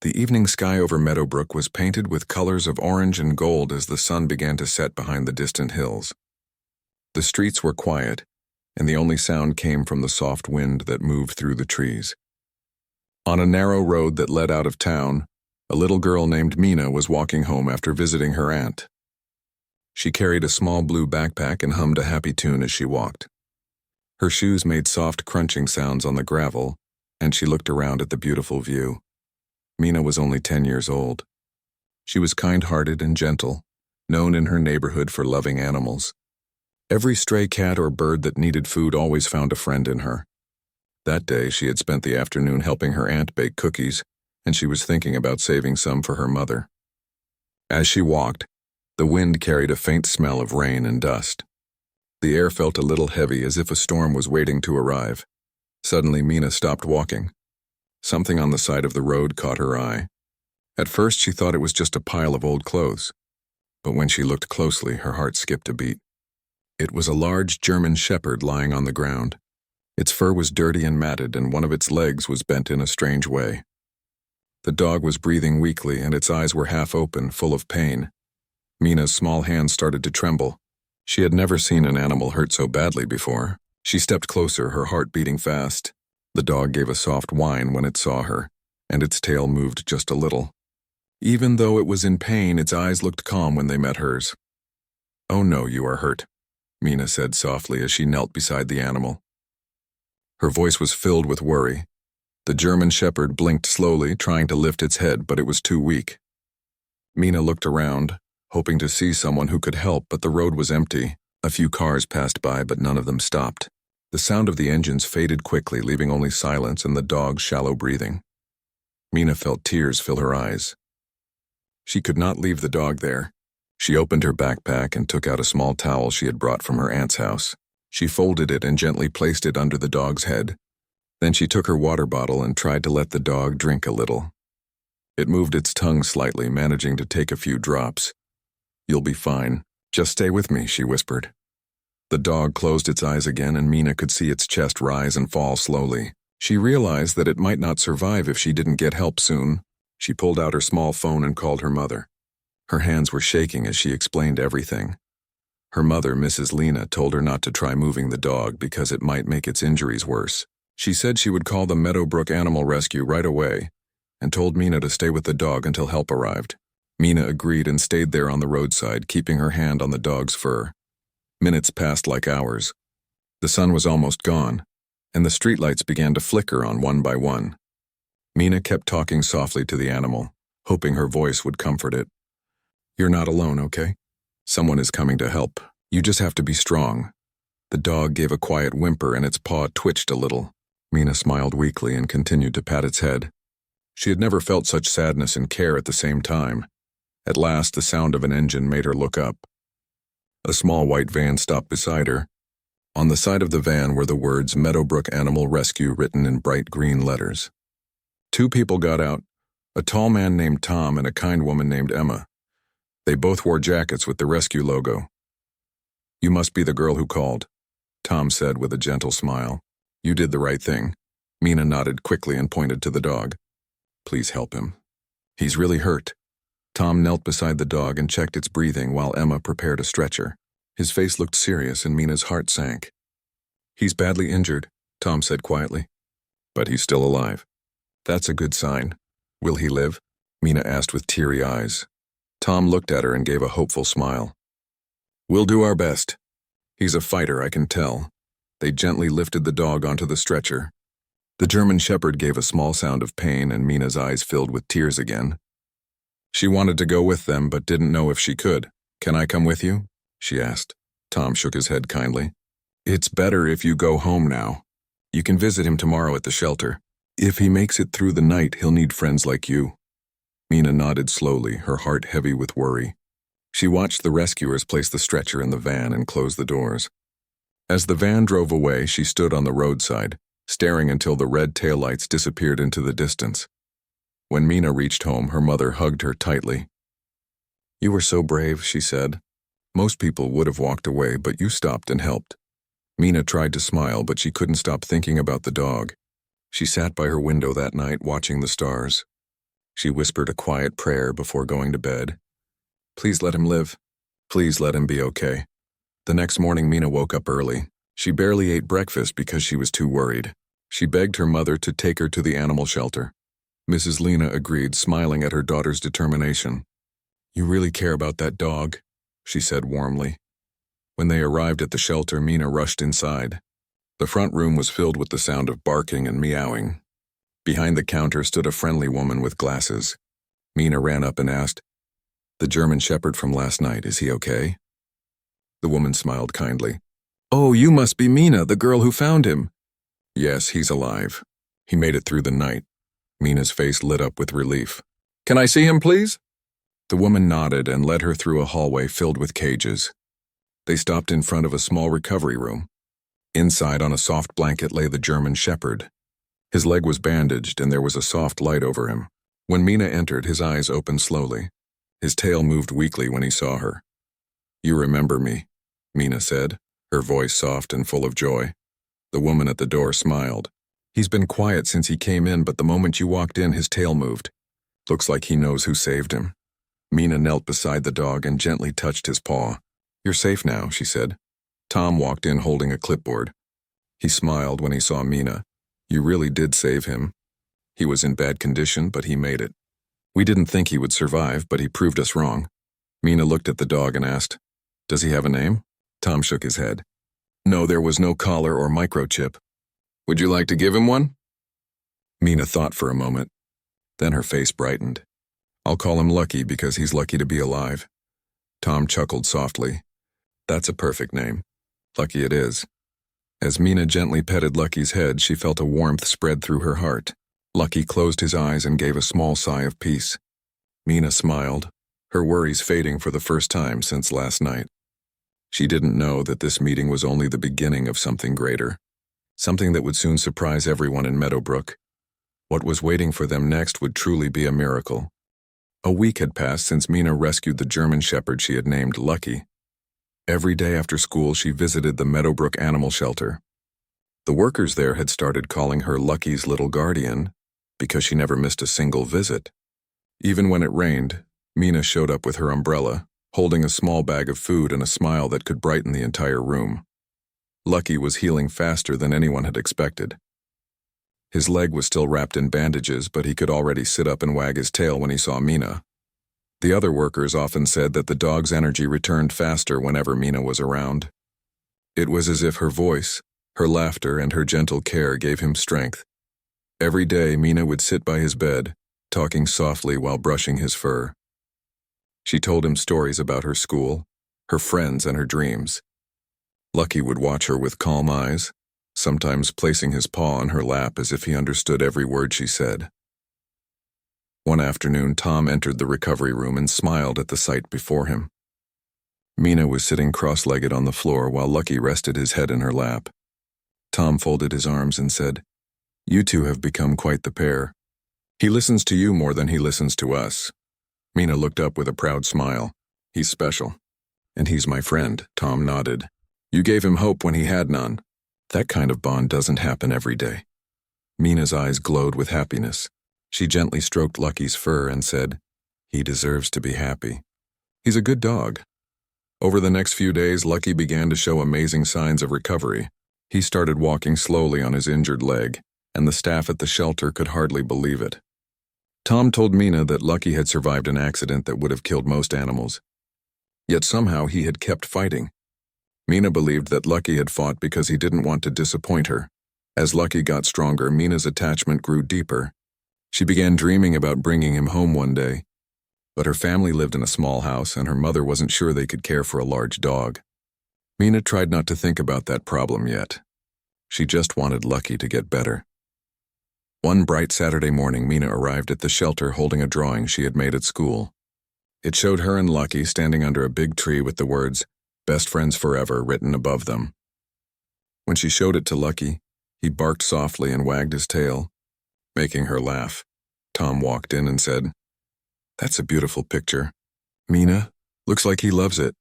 The evening sky over Meadowbrook was painted with colors of orange and gold as the sun began to set behind the distant hills. The streets were quiet, and the only sound came from the soft wind that moved through the trees. On a narrow road that led out of town, a little girl named Mina was walking home after visiting her aunt. She carried a small blue backpack and hummed a happy tune as she walked. Her shoes made soft crunching sounds on the gravel, and she looked around at the beautiful view. Mina was only 10 years old. She was kind-hearted and gentle, known in her neighborhood for loving animals. Every stray cat or bird that needed food always found a friend in her. That day, she had spent the afternoon helping her aunt bake cookies, and she was thinking about saving some for her mother. As she walked, the wind carried a faint smell of rain and dust. The air felt a little heavy, as if a storm was waiting to arrive. Suddenly, Mina stopped walking. Something on the side of the road caught her eye. At first, she thought it was just a pile of old clothes. But when she looked closely, her heart skipped a beat. It was a large German shepherd lying on the ground. Its fur was dirty and matted, and one of its legs was bent in a strange way. The dog was breathing weakly, and its eyes were half open, full of pain. Mina's small hands started to tremble. She had never seen an animal hurt so badly before. She stepped closer, her heart beating fast. The dog gave a soft whine when it saw her, and its tail moved just a little. Even though it was in pain, its eyes looked calm when they met hers. "Oh no, you are hurt," Mina said softly as she knelt beside the animal. Her voice was filled with worry. The German shepherd blinked slowly, trying to lift its head, but it was too weak. Mina looked around, hoping to see someone who could help, but the road was empty. A few cars passed by, but none of them stopped. The sound of the engines faded quickly, leaving only silence and the dog's shallow breathing. Mina felt tears fill her eyes. She could not leave the dog there. She opened her backpack and took out a small towel she had brought from her aunt's house. She folded it and gently placed it under the dog's head. Then she took her water bottle and tried to let the dog drink a little. It moved its tongue slightly, managing to take a few drops. "You'll be fine. Just stay with me," she whispered. The dog closed its eyes again, and Mina could see its chest rise and fall slowly. She realized that it might not survive if she didn't get help soon. She pulled out her small phone and called her mother. Her hands were shaking as she explained everything. Her mother, Mrs. Lena, told her not to try moving the dog because it might make its injuries worse. She said she would call the Meadowbrook Animal Rescue right away and told Mina to stay with the dog until help arrived. Mina agreed and stayed there on the roadside, keeping her hand on the dog's fur. Minutes passed like hours. The sun was almost gone, and the streetlights began to flicker on one by one. Mina kept talking softly to the animal, hoping her voice would comfort it. "You're not alone, okay? Someone is coming to help. You just have to be strong." The dog gave a quiet whimper and its paw twitched a little. Mina smiled weakly and continued to pat its head. She had never felt such sadness and care at the same time. At last, the sound of an engine made her look up. A small white van stopped beside her. On the side of the van were the words Meadowbrook Animal Rescue written in bright green letters. Two people got out, a tall man named Tom and a kind woman named Emma. They both wore jackets with the rescue logo. "You must be the girl who called," Tom said with a gentle smile. "You did the right thing." Mina nodded quickly and pointed to the dog. "Please help him. He's really hurt." Tom knelt beside the dog and checked its breathing while Emma prepared a stretcher. His face looked serious and Mina's heart sank. "He's badly injured," Tom said quietly. "But he's still alive." "That's a good sign. Will he live?" Mina asked with teary eyes. Tom looked at her and gave a hopeful smile. "We'll do our best. He's a fighter, I can tell." They gently lifted the dog onto the stretcher. The German shepherd gave a small sound of pain and Mina's eyes filled with tears again. She wanted to go with them, but didn't know if she could. "Can I come with you?" she asked. Tom shook his head kindly. "It's better if you go home now. You can visit him tomorrow at the shelter. If he makes it through the night, he'll need friends like you." Mina nodded slowly, her heart heavy with worry. She watched the rescuers place the stretcher in the van and close the doors. As the van drove away, she stood on the roadside, staring until the red taillights disappeared into the distance. When Mina reached home, her mother hugged her tightly. "You were so brave," she said. "Most people would have walked away, but you stopped and helped." Mina tried to smile, but she couldn't stop thinking about the dog. She sat by her window that night, watching the stars. She whispered a quiet prayer before going to bed. Please let him live. Please let him be okay. The next morning, Mina woke up early. She barely ate breakfast because she was too worried. She begged her mother to take her to the animal shelter. Mrs. Lena agreed, smiling at her daughter's determination. You really care about that dog, she said warmly. When they arrived at the shelter, Mina rushed inside. The front room was filled with the sound of barking and meowing. Behind the counter stood a friendly woman with glasses. Mina ran up and asked, The German Shepherd from last night, is he okay? The woman smiled kindly. Oh, you must be Mina, the girl who found him. Yes, he's alive. He made it through the night. Mina's face lit up with relief. Can I see him, please? The woman nodded and led her through a hallway filled with cages. They stopped in front of a small recovery room. Inside, on a soft blanket, lay the German Shepherd. His leg was bandaged and there was a soft light over him. When Mina entered, his eyes opened slowly. His tail moved weakly when he saw her. You remember me, Mina said, her voice soft and full of joy. The woman at the door smiled. He's been quiet since he came in, but the moment you walked in, his tail moved. Looks like he knows who saved him. Mina knelt beside the dog and gently touched his paw. You're safe now, she said. Tom walked in holding a clipboard. He smiled when he saw Mina. You really did save him. He was in bad condition, but he made it. We didn't think he would survive, but he proved us wrong. Mina looked at the dog and asked, Does he have a name? Tom shook his head. No, there was no collar or microchip. Would you like to give him one? Mina thought for a moment. Then her face brightened. I'll call him Lucky because he's lucky to be alive. Tom chuckled softly. That's a perfect name. Lucky it is. As Mina gently petted Lucky's head, she felt a warmth spread through her heart. Lucky closed his eyes and gave a small sigh of peace. Mina smiled, her worries fading for the first time since last night. She didn't know that this meeting was only the beginning of something greater, something that would soon surprise everyone in Meadowbrook. What was waiting for them next would truly be a miracle. A week had passed since Mina rescued the German Shepherd she had named Lucky. Every day after school, she visited the Meadowbrook Animal Shelter. The workers there had started calling her Lucky's little guardian because she never missed a single visit. Even when it rained, Mina showed up with her umbrella, holding a small bag of food and a smile that could brighten the entire room. Lucky was healing faster than anyone had expected. His leg was still wrapped in bandages, but he could already sit up and wag his tail when he saw Mina. The other workers often said that the dog's energy returned faster whenever Mina was around. It was as if her voice, her laughter, and her gentle care gave him strength. Every day, Mina would sit by his bed, talking softly while brushing his fur. She told him stories about her school, her friends, and her dreams. Lucky would watch her with calm eyes, sometimes placing his paw on her lap as if he understood every word she said. One afternoon, Tom entered the recovery room and smiled at the sight before him. Mina was sitting cross-legged on the floor while Lucky rested his head in her lap. Tom folded his arms and said, You two have become quite the pair. He listens to you more than he listens to us. Mina looked up with a proud smile. He's special. And he's my friend, Tom nodded. You gave him hope when he had none. That kind of bond doesn't happen every day. Mina's eyes glowed with happiness. She gently stroked Lucky's fur and said, He deserves to be happy. He's a good dog. Over the next few days, Lucky began to show amazing signs of recovery. He started walking slowly on his injured leg, and the staff at the shelter could hardly believe it. Tom told Mina that Lucky had survived an accident that would have killed most animals. Yet somehow he had kept fighting. Mina believed that Lucky had fought because he didn't want to disappoint her. As Lucky got stronger, Mina's attachment grew deeper. She began dreaming about bringing him home one day. But her family lived in a small house, and her mother wasn't sure they could care for a large dog. Mina tried not to think about that problem yet. She just wanted Lucky to get better. One bright Saturday morning, Mina arrived at the shelter holding a drawing she had made at school. It showed her and Lucky standing under a big tree with the words, Best Friends Forever, written above them. When she showed it to Lucky, he barked softly and wagged his tail, making her laugh. Tom walked in and said, That's a beautiful picture. Mina, looks like he loves it.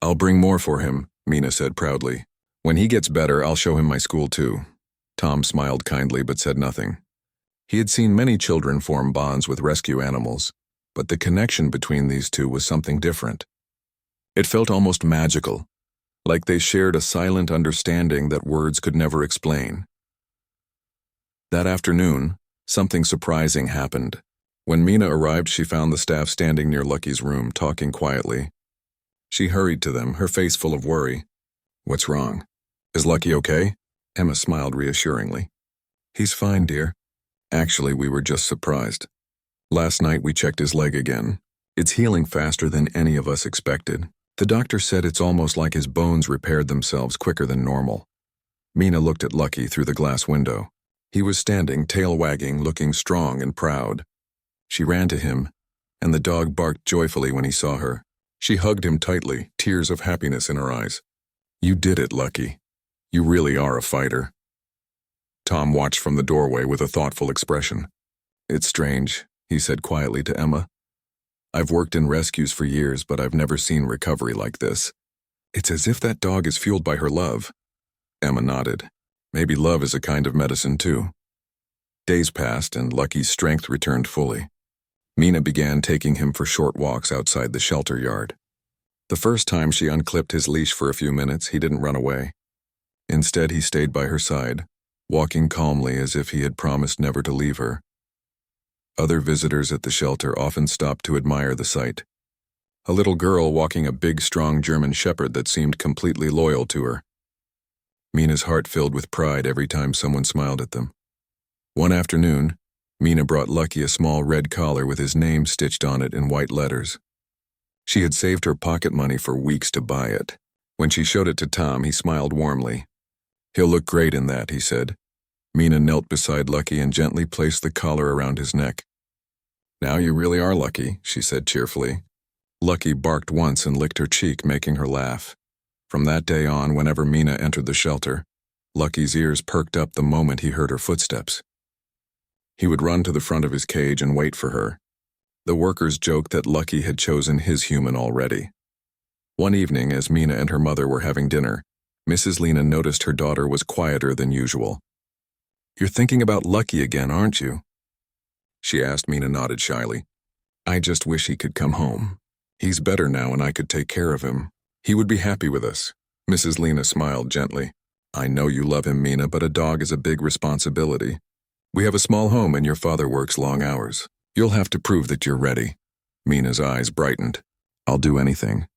I'll bring more for him, Mina said proudly. When he gets better, I'll show him my school too. Tom smiled kindly but said nothing. He had seen many children form bonds with rescue animals, but the connection between these two was something different. It felt almost magical, like they shared a silent understanding that words could never explain. That afternoon, something surprising happened. When Mina arrived, she found the staff standing near Lucky's room, talking quietly. She hurried to them, her face full of worry. "What's wrong? Is Lucky okay?" Emma smiled reassuringly. "He's fine, dear. Actually, we were just surprised. Last night we checked his leg again. It's healing faster than any of us expected. The doctor said it's almost like his bones repaired themselves quicker than normal." Mina looked at Lucky through the glass window. He was standing, tail wagging, looking strong and proud. She ran to him, and the dog barked joyfully when he saw her. She hugged him tightly, tears of happiness in her eyes. "You did it, Lucky. You really are a fighter." Tom watched from the doorway with a thoughtful expression. "It's strange," he said quietly to Emma. "I've worked in rescues for years, but I've never seen recovery like this. It's as if that dog is fueled by her love." Emma nodded. Maybe love is a kind of medicine too. Days passed, and Lucky's strength returned fully. Mina began taking him for short walks outside the shelter yard. The first time she unclipped his leash for a few minutes, he didn't run away. Instead, he stayed by her side, walking calmly as if he had promised never to leave her. Other visitors at the shelter often stopped to admire the sight. A little girl walking a big, strong German shepherd that seemed completely loyal to her. Mina's heart filled with pride every time someone smiled at them. One afternoon, Mina brought Lucky a small red collar with his name stitched on it in white letters. She had saved her pocket money for weeks to buy it. When she showed it to Tom, he smiled warmly. "He'll look great in that," he said. Mina knelt beside Lucky and gently placed the collar around his neck. "Now you really are lucky," she said cheerfully. Lucky barked once and licked her cheek, making her laugh. From that day on, whenever Mina entered the shelter, Lucky's ears perked up the moment he heard her footsteps. He would run to the front of his cage and wait for her. The workers joked that Lucky had chosen his human already. One evening, as Mina and her mother were having dinner, Mrs. Lena noticed her daughter was quieter than usual. "You're thinking about Lucky again, aren't you?" she asked. Mina nodded shyly. "I just wish he could come home. He's better now and I could take care of him. He would be happy with us." Mrs. Lena smiled gently. "I know you love him, Mina, but a dog is a big responsibility. We have a small home and your father works long hours. You'll have to prove that you're ready." Mina's eyes brightened. "I'll do anything.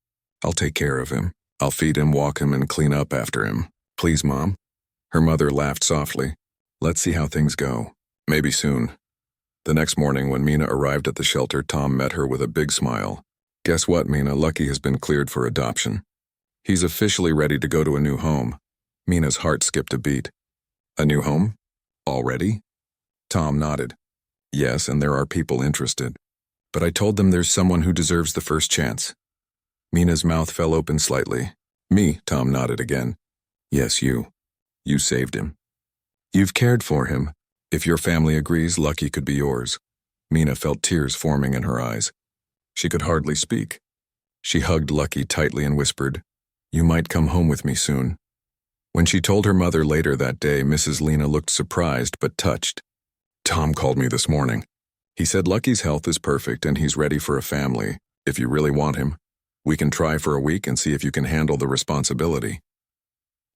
I'll take care of him. I'll feed him, walk him, and clean up after him. Please, Mom." Her mother laughed softly. "Let's see how things go. Maybe soon." The next morning, when Mina arrived at the shelter, Tom met her with a big smile. "Guess what, Mina? Lucky has been cleared for adoption. He's officially ready to go to a new home." Mina's heart skipped a beat. "A new home? Already?" Tom nodded. "Yes, and there are people interested. But I told them there's someone who deserves the first chance." Mina's mouth fell open slightly. "Me," Tom nodded again. "Yes, you. You saved him. You've cared for him. If your family agrees, Lucky could be yours." Mina felt tears forming in her eyes. She could hardly speak. She hugged Lucky tightly and whispered, "You might come home with me soon." When she told her mother later that day, Mrs. Lena looked surprised but touched. "Tom called me this morning. He said Lucky's health is perfect and he's ready for a family, if you really want him. We can try for a week and see if you can handle the responsibility."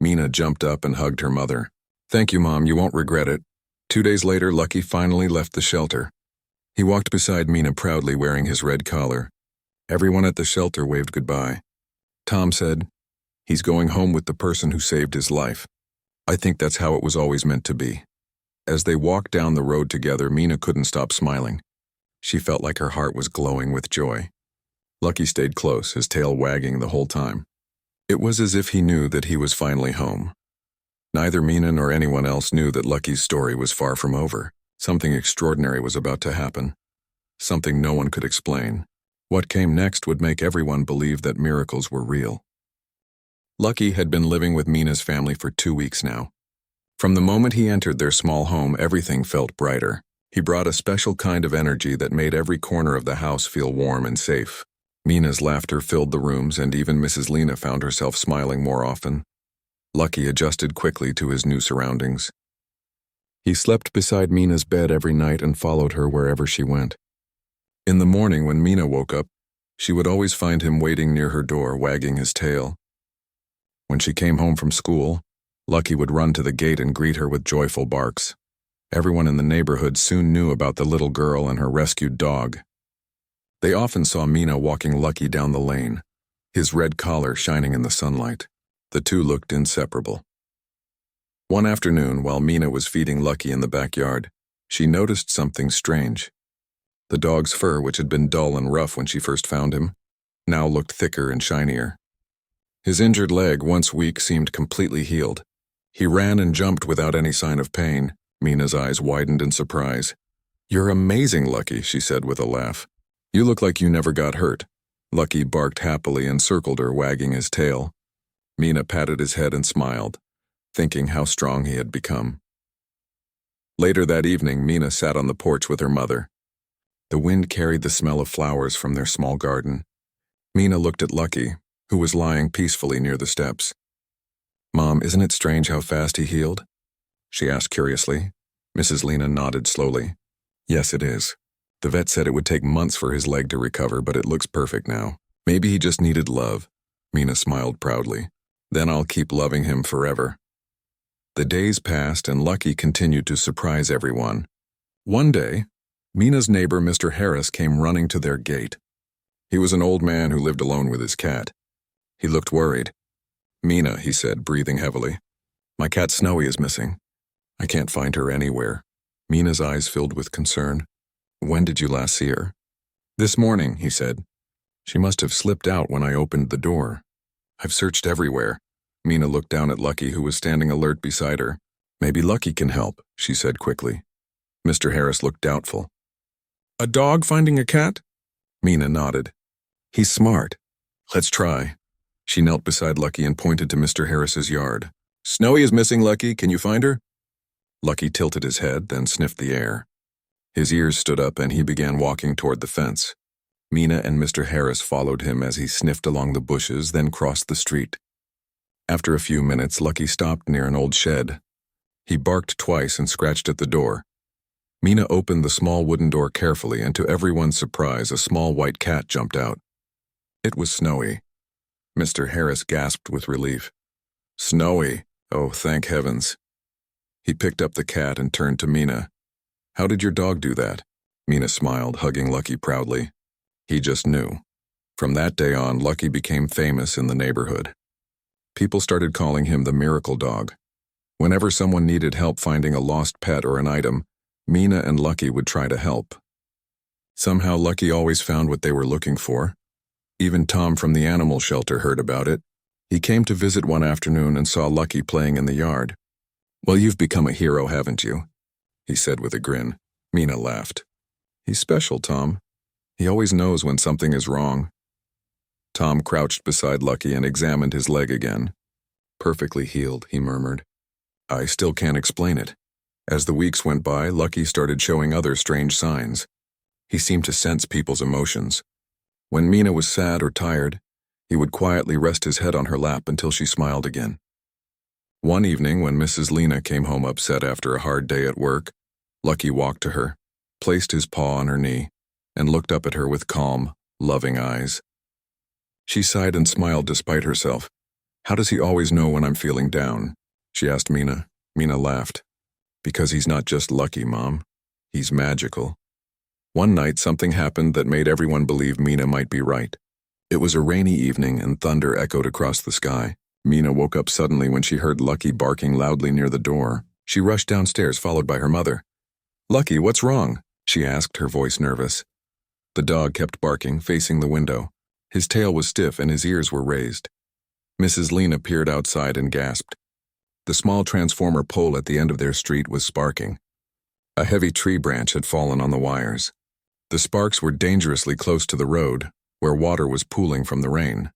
Mina jumped up and hugged her mother. "Thank you, Mom, you won't regret it." 2 days later, Lucky finally left the shelter. He walked beside Mina proudly wearing his red collar. Everyone at the shelter waved goodbye. Tom said, "He's going home with the person who saved his life. I think that's how it was always meant to be." As they walked down the road together, Mina couldn't stop smiling. She felt like her heart was glowing with joy. Lucky stayed close, his tail wagging the whole time. It was as if he knew that he was finally home. Neither Mina nor anyone else knew that Lucky's story was far from over. Something extraordinary was about to happen. Something no one could explain. What came next would make everyone believe that miracles were real. Lucky had been living with Mina's family for 2 weeks now. From the moment he entered their small home, everything felt brighter. He brought a special kind of energy that made every corner of the house feel warm and safe. Mina's laughter filled the rooms, and even Mrs. Lena found herself smiling more often. Lucky adjusted quickly to his new surroundings. He slept beside Mina's bed every night and followed her wherever she went. In the morning when Mina woke up, she would always find him waiting near her door, wagging his tail. When she came home from school, Lucky would run to the gate and greet her with joyful barks. Everyone in the neighborhood soon knew about the little girl and her rescued dog. They often saw Mina walking Lucky down the lane, his red collar shining in the sunlight. The two looked inseparable. One afternoon, while Mina was feeding Lucky in the backyard, she noticed something strange. The dog's fur, which had been dull and rough when she first found him, now looked thicker and shinier. His injured leg, once weak, seemed completely healed. He ran and jumped without any sign of pain. Mina's eyes widened in surprise. "You're amazing, Lucky," she said with a laugh. "You look like you never got hurt." Lucky barked happily and circled her, wagging his tail. Mina patted his head and smiled, thinking how strong he had become. Later that evening, Mina sat on the porch with her mother. The wind carried the smell of flowers from their small garden. Mina looked at Lucky, who was lying peacefully near the steps. "Mom, isn't it strange how fast he healed?" she asked curiously. Mrs. Lena nodded slowly. "Yes, it is. The vet said it would take months for his leg to recover, but it looks perfect now. Maybe he just needed love." Mina smiled proudly. "Then I'll keep loving him forever." The days passed and Lucky continued to surprise everyone. One day, Mina's neighbor, Mr. Harris, came running to their gate. He was an old man who lived alone with his cat. He looked worried. "Mina," he said, breathing heavily, "my cat Snowy is missing. I can't find her anywhere." Mina's eyes filled with concern. "When did you last see her?" "This morning," he said. "She must have slipped out when I opened the door. I've searched everywhere." Mina looked down at Lucky, who was standing alert beside her. "Maybe Lucky can help," she said quickly. Mr. Harris looked doubtful. "A dog finding a cat?" Mina nodded. "He's smart. Let's try." She knelt beside Lucky and pointed to Mr. Harris's yard. "Snowy is missing, Lucky. Can you find her?" Lucky tilted his head, then sniffed the air. His ears stood up and he began walking toward the fence. Mina and Mr. Harris followed him as he sniffed along the bushes, then crossed the street. After a few minutes, Lucky stopped near an old shed. He barked twice and scratched at the door. Mina opened the small wooden door carefully, and to everyone's surprise, a small white cat jumped out. It was Snowy. Mr. Harris gasped with relief. "Snowy! Oh, thank heavens." He picked up the cat and turned to Mina. "How did your dog do that?" Mina smiled, hugging Lucky proudly. He just knew. From that day on, Lucky became famous in the neighborhood. People started calling him the miracle dog. Whenever someone needed help finding a lost pet or an item, Mina and Lucky would try to help. Somehow Lucky always found what they were looking for. Even Tom from the animal shelter heard about it. He came to visit one afternoon and saw Lucky playing in the yard. "Well, you've become a hero, haven't you?" he said with a grin. Mina laughed. "He's special, Tom. He always knows when something is wrong." Tom crouched beside Lucky and examined his leg again. "Perfectly healed," he murmured. "I still can't explain it." As the weeks went by, Lucky started showing other strange signs. He seemed to sense people's emotions. When Mina was sad or tired, he would quietly rest his head on her lap until she smiled again. One evening, when Mrs. Lena came home upset after a hard day at work, Lucky walked to her, placed his paw on her knee, and looked up at her with calm, loving eyes. She sighed and smiled despite herself. "How does he always know when I'm feeling down?" she asked Mina. Mina laughed. "Because he's not just lucky, Mom. He's magical." One night, something happened that made everyone believe Mina might be right. It was a rainy evening and thunder echoed across the sky. Mina woke up suddenly when she heard Lucky barking loudly near the door. She rushed downstairs, followed by her mother. "Lucky, what's wrong?" she asked, her voice nervous. The dog kept barking, facing the window. His tail was stiff and his ears were raised. Mrs. Lena peered outside and gasped. The small transformer pole at the end of their street was sparking. A heavy tree branch had fallen on the wires. The sparks were dangerously close to the road, where water was pooling from the rain.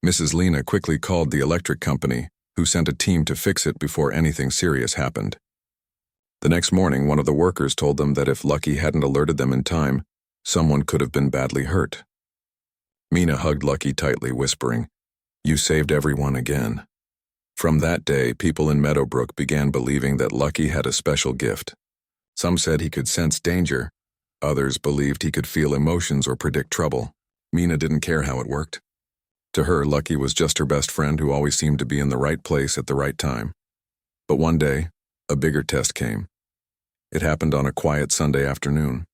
Mrs. Lena quickly called the electric company, who sent a team to fix it before anything serious happened. The next morning, one of the workers told them that if Lucky hadn't alerted them in time, someone could have been badly hurt. Mina hugged Lucky tightly, whispering, "You saved everyone again." From that day, people in Meadowbrook began believing that Lucky had a special gift. Some said he could sense danger. Others believed he could feel emotions or predict trouble. Mina didn't care how it worked. To her, Lucky was just her best friend who always seemed to be in the right place at the right time. But one day, a bigger test came. It happened on a quiet Sunday afternoon.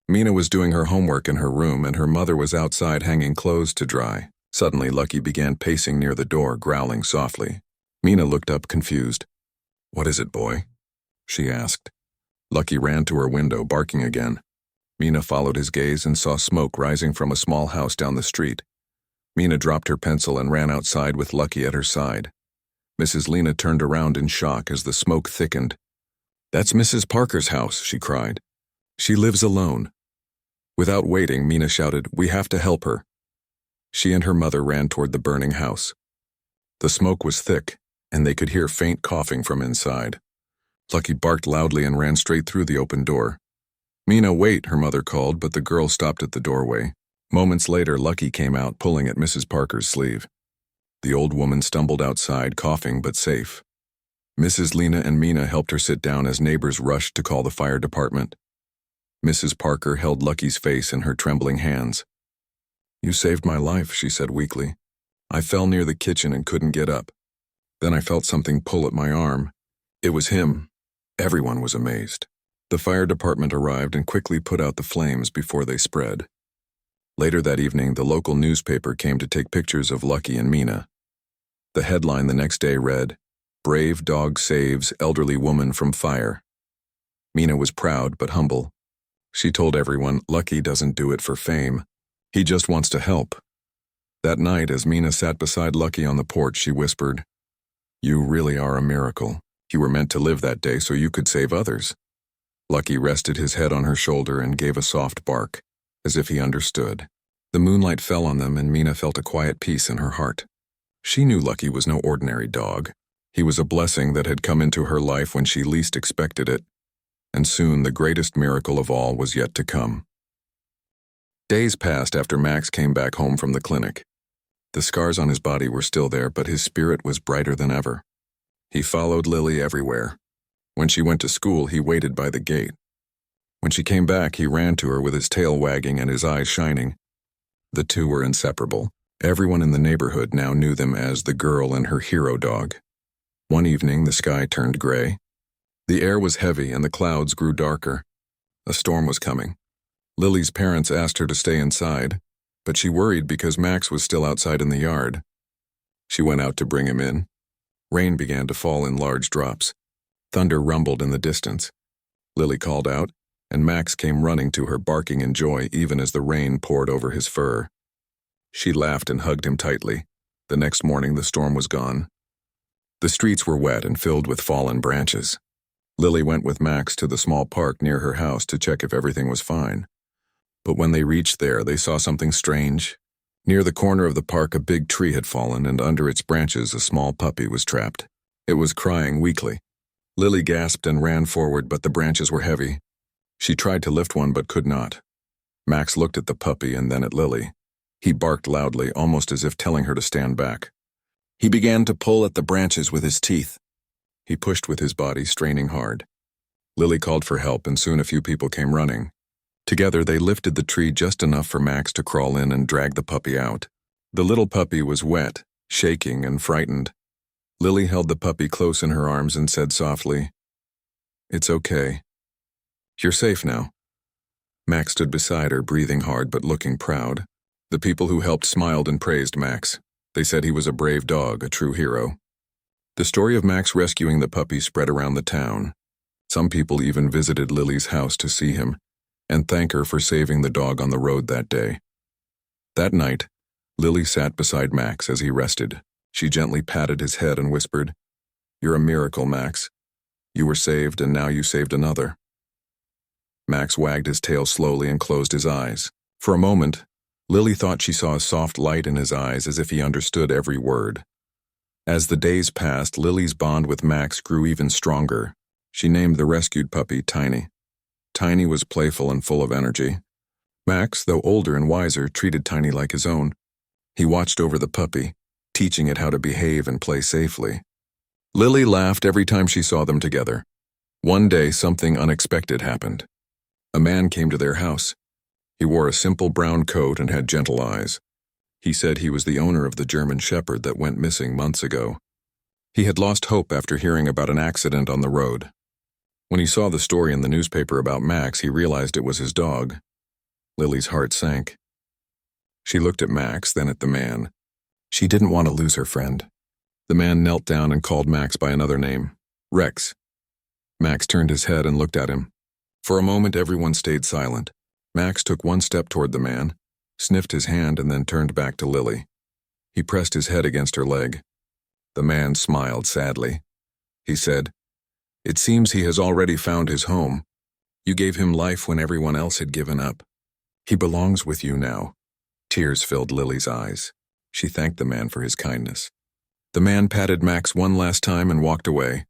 Mina was doing her homework in her room and her mother was outside hanging clothes to dry. Suddenly, Lucky began pacing near the door, growling softly. Mina looked up, confused. "What is it, boy?" she asked. Lucky ran to her window, barking again. Mina followed his gaze and saw smoke rising from a small house down the street. Mina dropped her pencil and ran outside with Lucky at her side. Mrs. Lena turned around in shock as the smoke thickened. "That's Mrs. Parker's house," she cried. "She lives alone." Without waiting, Mina shouted, "We have to help her." She and her mother ran toward the burning house. The smoke was thick, and they could hear faint coughing from inside. Lucky barked loudly and ran straight through the open door. "Mina, wait," her mother called, but the girl stopped at the doorway. Moments later, Lucky came out, pulling at Mrs. Parker's sleeve. The old woman stumbled outside, coughing but safe. Mrs. Lena and Mina helped her sit down as neighbors rushed to call the fire department. Mrs. Parker held Lucky's face in her trembling hands. "You saved my life," she said weakly. "I fell near the kitchen and couldn't get up. Then I felt something pull at my arm. It was him." Everyone was amazed. The fire department arrived and quickly put out the flames before they spread. Later that evening, the local newspaper came to take pictures of Lucky and Mina. The headline the next day read, "Brave Dog Saves Elderly Woman from Fire." Mina was proud but humble. She told everyone, Lucky doesn't do it for fame. He just wants to help. That night, as Mina sat beside Lucky on the porch, she whispered, "You really are a miracle. You were meant to live that day so you could save others." Lucky rested his head on her shoulder and gave a soft bark, as if he understood. The moonlight fell on them and Mina felt a quiet peace in her heart. She knew Lucky was no ordinary dog. He was a blessing that had come into her life when she least expected it. And soon the greatest miracle of all was yet to come. Days passed after Max came back home from the clinic. The scars on his body were still there, but his spirit was brighter than ever. He followed Lily everywhere. When she went to school, he waited by the gate. When she came back, he ran to her with his tail wagging and his eyes shining. The two were inseparable. Everyone in the neighborhood now knew them as the girl and her hero dog. One evening, the sky turned gray. The air was heavy and the clouds grew darker. A storm was coming. Lily's parents asked her to stay inside, but she worried because Max was still outside in the yard. She went out to bring him in. Rain began to fall in large drops. Thunder rumbled in the distance. Lily called out, and Max came running to her, barking in joy even as the rain poured over his fur. She laughed and hugged him tightly. The next morning, the storm was gone. The streets were wet and filled with fallen branches. Lily went with Max to the small park near her house to check if everything was fine. But when they reached there, they saw something strange. Near the corner of the park, a big tree had fallen, and under its branches, a small puppy was trapped. It was crying weakly. Lily gasped and ran forward, but the branches were heavy. She tried to lift one, but could not. Max looked at the puppy and then at Lily. He barked loudly, almost as if telling her to stand back. He began to pull at the branches with his teeth. He pushed with his body, straining hard. Lily called for help, and soon a few people came running. Together, they lifted the tree just enough for Max to crawl in and drag the puppy out. The little puppy was wet, shaking, and frightened. Lily held the puppy close in her arms and said softly, "It's okay. You're safe now." Max stood beside her, breathing hard but looking proud. The people who helped smiled and praised Max. They said he was a brave dog, a true hero. The story of Max rescuing the puppy spread around the town. Some people even visited Lily's house to see him and thank her for saving the dog on the road that day. That night, Lily sat beside Max as he rested. She gently patted his head and whispered, "You're a miracle, Max. You were saved, and now you saved another." Max wagged his tail slowly and closed his eyes. For a moment, Lily thought she saw a soft light in his eyes, as if he understood every word. As the days passed, Lily's bond with Max grew even stronger. She named the rescued puppy Tiny. Tiny was playful and full of energy. Max, though older and wiser, treated Tiny like his own. He watched over the puppy, teaching it how to behave and play safely. Lily laughed every time she saw them together. One day, something unexpected happened. A man came to their house. He wore a simple brown coat and had gentle eyes. He said he was the owner of the German Shepherd that went missing months ago. He had lost hope after hearing about an accident on the road. When he saw the story in the newspaper about Max, he realized it was his dog. Lily's heart sank. She looked at Max, then at the man. She didn't want to lose her friend. The man knelt down and called Max by another name, Rex. Max turned his head and looked at him. For a moment, everyone stayed silent. Max took one step toward the man, sniffed his hand, and then turned back to Lily. He pressed his head against her leg. The man smiled sadly. He said, "It seems he has already found his home. You gave him life when everyone else had given up. He belongs with you now." Tears filled Lily's eyes. She thanked the man for his kindness. The man patted Max one last time and walked away.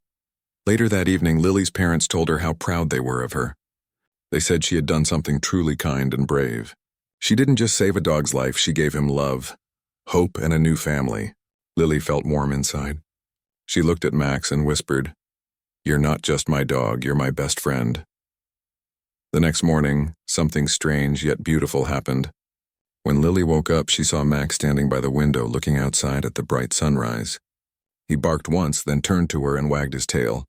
Later that evening, Lily's parents told her how proud they were of her. They said she had done something truly kind and brave. She didn't just save a dog's life, she gave him love, hope, and a new family. Lily felt warm inside. She looked at Max and whispered, "You're not just my dog, you're my best friend." The next morning, something strange yet beautiful happened. When Lily woke up, she saw Max standing by the window looking outside at the bright sunrise. He barked once, then turned to her and wagged his tail.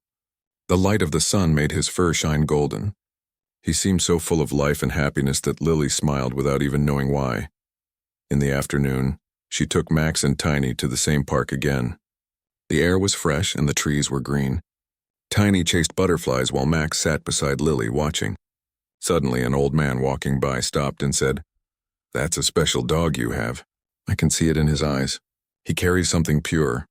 The light of the sun made his fur shine golden. He seemed so full of life and happiness that Lily smiled without even knowing why. In the afternoon, she took Max and Tiny to the same park again. The air was fresh and the trees were green. Tiny chased butterflies while Max sat beside Lily watching. Suddenly, an old man walking by stopped and said, "That's a special dog you have. I can see it in his eyes. He carries something pure."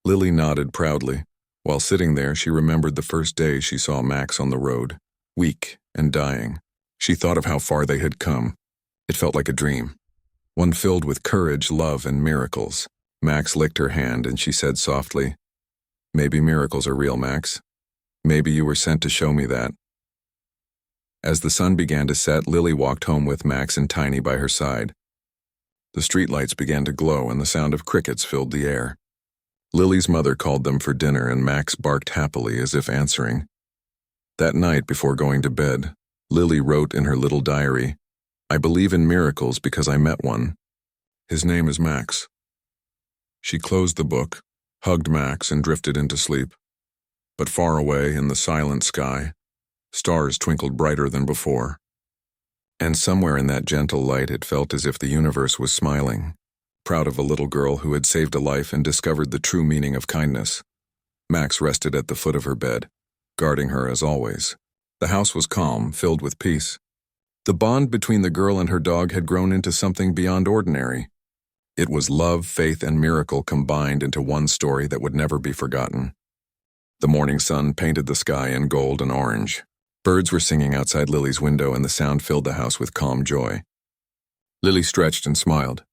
Lily nodded proudly. While sitting there, she remembered the first day she saw Max on the road, weak and dying. She thought of how far they had come. It felt like a dream, one filled with courage, love, and miracles. Max licked her hand and she said softly, "Maybe miracles are real, Max. Maybe you were sent to show me that." As the sun began to set, Lily walked home with Max and Tiny by her side. The streetlights began to glow and the sound of crickets filled the air. Lily's mother called them for dinner and Max barked happily as if answering. That night, before going to bed, Lily wrote in her little diary, "I believe in miracles because I met one. His name is Max." She closed the book, hugged Max, and drifted into sleep. But far away in the silent sky, stars twinkled brighter than before. And somewhere in that gentle light it felt as if the universe was smiling, proud of a little girl who had saved a life and discovered the true meaning of kindness. Max rested at the foot of her bed, guarding her as always. The house was calm, filled with peace. The bond between the girl and her dog had grown into something beyond ordinary. It was love, faith, and miracle combined into one story that would never be forgotten. The morning sun painted the sky in gold and orange. Birds were singing outside Lily's window and the sound filled the house with calm joy. Lily stretched and smiled.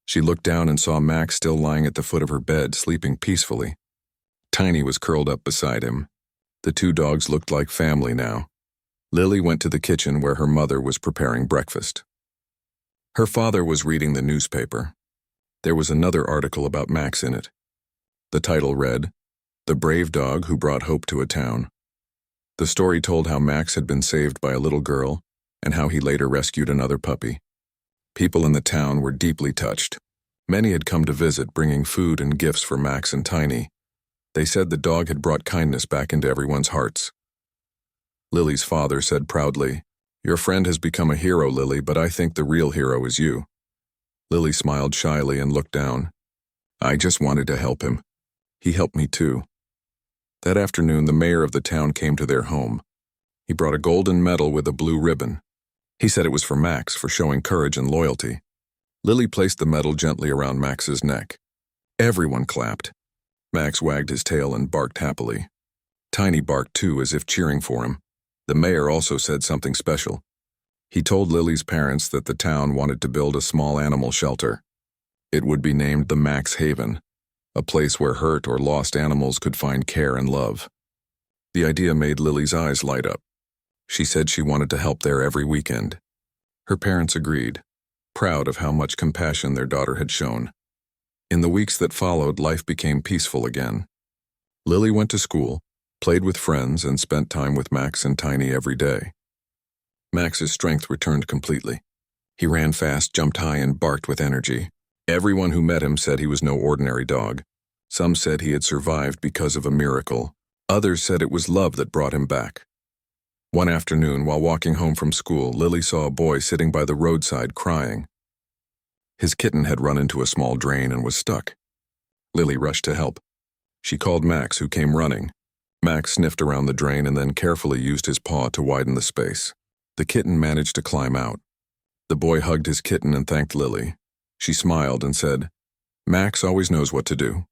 She looked down and saw Max still lying at the foot of her bed, sleeping peacefully. Tiny was curled up beside him. The two dogs looked like family now. Lily went to the kitchen where her mother was preparing breakfast. Her father was reading the newspaper. There was another article about Max in it. The title read, "The Brave Dog Who Brought Hope to a Town." The story told how Max had been saved by a little girl and how he later rescued another puppy. People in the town were deeply touched. Many had come to visit, bringing food and gifts for Max and Tiny. They said the dog had brought kindness back into everyone's hearts. Lily's father said proudly, "Your friend has become a hero, Lily, but I think the real hero is you." Lily smiled shyly and looked down. "I just wanted to help him. He helped me too." That afternoon, the mayor of the town came to their home. He brought a golden medal with a blue ribbon. He said it was for Max for showing courage and loyalty. Lily placed the medal gently around Max's neck. Everyone clapped. Max wagged his tail and barked happily. Tiny barked too, as if cheering for him. The mayor also said something special. He told Lily's parents that the town wanted to build a small animal shelter. It would be named the Max Haven, a place where hurt or lost animals could find care and love. The idea made Lily's eyes light up. She said she wanted to help there every weekend. Her parents agreed, proud of how much compassion their daughter had shown. In the weeks that followed, life became peaceful again. Lily went to school, played with friends, and spent time with Max and Tiny every day. Max's strength returned completely. He ran fast, jumped high, and barked with energy. Everyone who met him said he was no ordinary dog. Some said he had survived because of a miracle. Others said it was love that brought him back. One afternoon, while walking home from school, Lily saw a boy sitting by the roadside crying. His kitten had run into a small drain and was stuck. Lily rushed to help. She called Max, who came running. Max sniffed around the drain and then carefully used his paw to widen the space. The kitten managed to climb out. The boy hugged his kitten and thanked Lily. She smiled and said, "Max always knows what to do."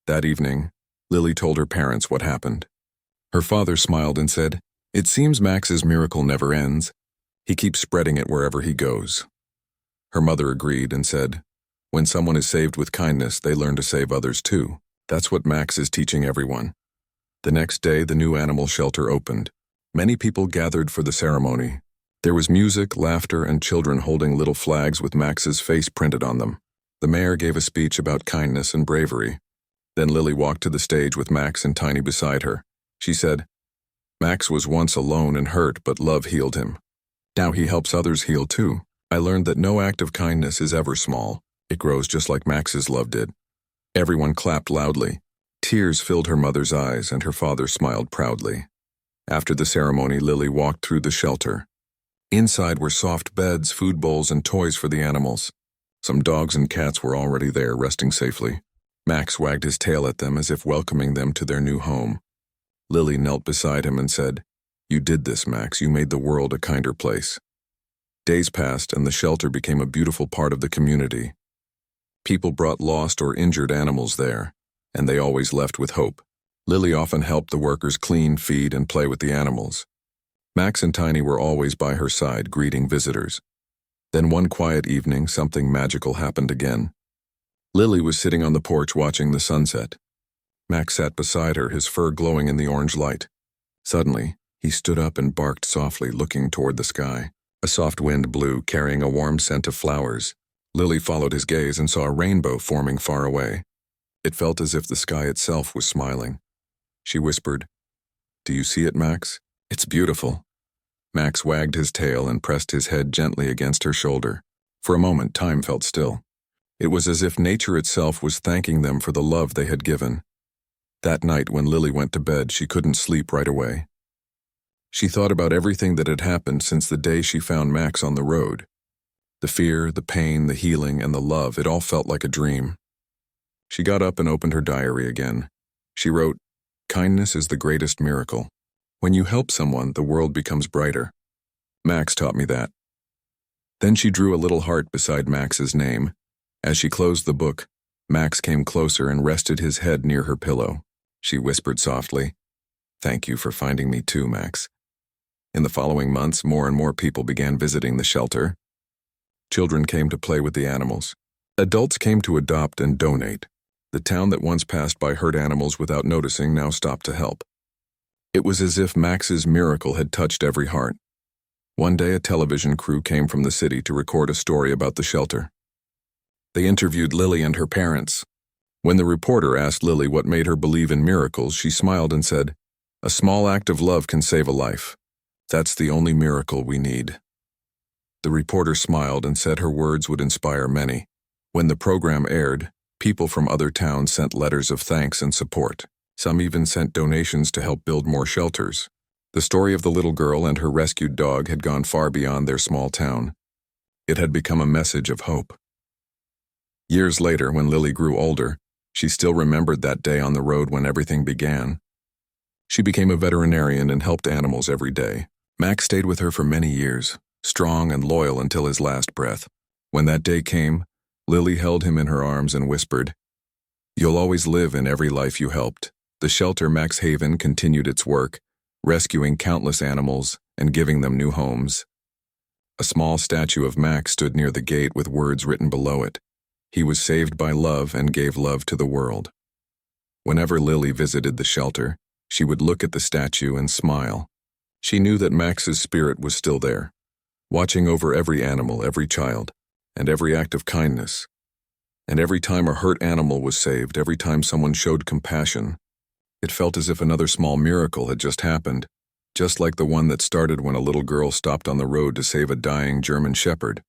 That evening, Lily told her parents what happened. Her father smiled and said, "It seems Max's miracle never ends. He keeps spreading it wherever he goes." Her mother agreed and said, "When someone is saved with kindness, they learn to save others too. That's what Max is teaching everyone." The next day, the new animal shelter opened. Many people gathered for the ceremony. There was music, laughter, and children holding little flags with Max's face printed on them. The mayor gave a speech about kindness and bravery. Then Lily walked to the stage with Max and Tiny beside her. She said, "Max was once alone and hurt, but love healed him. Now he helps others heal too. I learned that no act of kindness is ever small. It grows just like Max's love did." Everyone clapped loudly. Tears filled her mother's eyes, and her father smiled proudly. After the ceremony, Lily walked through the shelter. Inside were soft beds, food bowls, and toys for the animals. Some dogs and cats were already there, resting safely. Max wagged his tail at them as if welcoming them to their new home. Lily knelt beside him and said, "You did this, Max. You made the world a kinder place." Days passed, and the shelter became a beautiful part of the community. People brought lost or injured animals there, and they always left with hope. Lily often helped the workers clean, feed, and play with the animals. Max and Tiny were always by her side, greeting visitors. Then one quiet evening, something magical happened again. Lily was sitting on the porch watching the sunset. Max sat beside her, his fur glowing in the orange light. Suddenly, he stood up and barked softly, looking toward the sky. A soft wind blew, carrying a warm scent of flowers. Lily followed his gaze and saw a rainbow forming far away. It felt as if the sky itself was smiling. She whispered, "Do you see it, Max? It's beautiful." Max wagged his tail and pressed his head gently against her shoulder. For a moment, time felt still. It was as if nature itself was thanking them for the love they had given. That night, when Lily went to bed, she couldn't sleep right away. She thought about everything that had happened since the day she found Max on the road. The fear, the pain, the healing, and the love, it all felt like a dream. She got up and opened her diary again. She wrote, "Kindness is the greatest miracle. When you help someone, the world becomes brighter. Max taught me that." Then she drew a little heart beside Max's name. As she closed the book, Max came closer and rested his head near her pillow. She whispered softly, "Thank you for finding me too, Max." In the following months, more and more people began visiting the shelter. Children came to play with the animals. Adults came to adopt and donate. The town that once passed by hurt animals without noticing now stopped to help. It was as if Max's miracle had touched every heart. One day, a television crew came from the city to record a story about the shelter. They interviewed Lily and her parents. When the reporter asked Lily what made her believe in miracles, she smiled and said, "A small act of love can save a life. That's the only miracle we need." The reporter smiled and said her words would inspire many. When the program aired, people from other towns sent letters of thanks and support. Some even sent donations to help build more shelters. The story of the little girl and her rescued dog had gone far beyond their small town. It had become a message of hope. Years later, when Lily grew older, she still remembered that day on the road when everything began. She became a veterinarian and helped animals every day. Max stayed with her for many years, strong and loyal until his last breath. When that day came, Lily held him in her arms and whispered, "You'll always live in every life you helped." The shelter Max Haven continued its work, rescuing countless animals and giving them new homes. A small statue of Max stood near the gate with words written below it. He was saved by love and gave love to the world. Whenever Lily visited the shelter, she would look at the statue and smile. She knew that Max's spirit was still there, watching over every animal, every child, and every act of kindness. And every time a hurt animal was saved, every time someone showed compassion, it felt as if another small miracle had just happened, just like the one that started when a little girl stopped on the road to save a dying German shepherd.